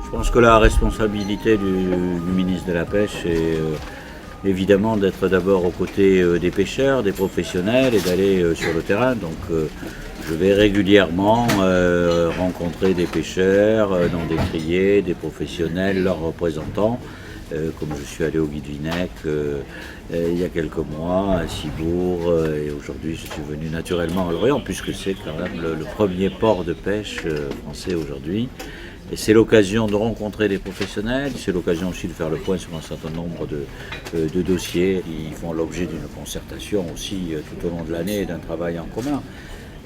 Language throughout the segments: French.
Je pense que la responsabilité du ministre de la Pêche est évidemment d'être d'abord aux côtés des pêcheurs, des professionnels et d'aller sur le terrain. Donc je vais régulièrement rencontrer des pêcheurs, dans des criers, des professionnels, leurs représentants. Comme je suis allé au Guilvinec il y a quelques mois, à Cibourg, et aujourd'hui je suis venu naturellement à Lorient, puisque c'est quand même le premier port de pêche français aujourd'hui. Et c'est l'occasion de rencontrer des professionnels, c'est l'occasion aussi de faire le point sur un certain nombre de dossiers qui font l'objet d'une concertation aussi tout au long de l'année et d'un travail en commun.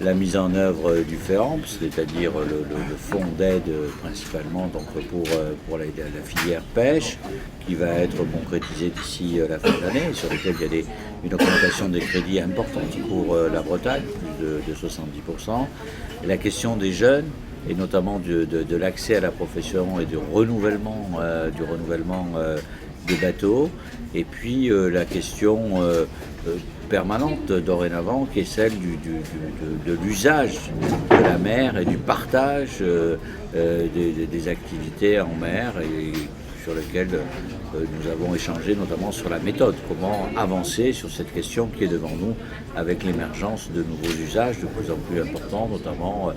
La mise en œuvre du FEAMP, c'est-à-dire le fonds d'aide principalement donc pour la filière pêche, qui va être concrétisé d'ici la fin de l'année, sur lequel il y a une augmentation des crédits importante pour la Bretagne, plus de 70%. La question des jeunes, et notamment de l'accès à la profession et du renouvellement des bateaux, et puis la question permanente dorénavant qui est celle de l'usage de la mer et du partage des activités en mer, et sur lequel nous avons échangé notamment sur la méthode, comment avancer sur cette question qui est devant nous avec l'émergence de nouveaux usages de plus en plus importants, notamment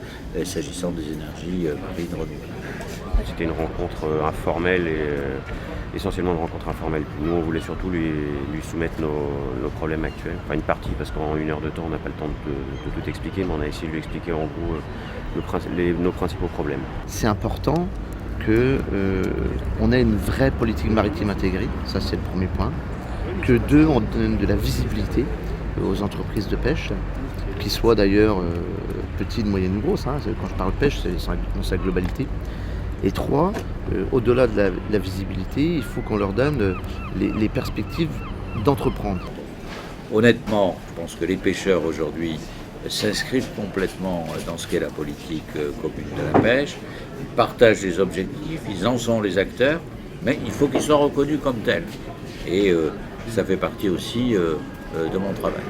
s'agissant des énergies marines renouvelables. C'était une rencontre informelle et essentiellement une rencontre informelle. Nous, on voulait surtout lui soumettre nos problèmes actuels. Enfin, une partie, parce qu'en 1 heure de temps, on n'a pas le temps de tout expliquer, mais on a essayé de lui expliquer en gros nos principaux problèmes. C'est important qu'on ait une vraie politique maritime intégrée, ça c'est le premier point. Que deux, on donne de la visibilité aux entreprises de pêche, qui soient d'ailleurs petites, moyennes ou grosses. Quand je parle pêche, c'est dans sa globalité. Et 3, au-delà de la visibilité, il faut qu'on leur donne les perspectives d'entreprendre. Honnêtement, je pense que les pêcheurs aujourd'hui s'inscrivent complètement dans ce qu'est la politique commune de la pêche. Ils partagent les objectifs, ils en sont les acteurs, mais il faut qu'ils soient reconnus comme tels. Et ça fait partie aussi de mon travail.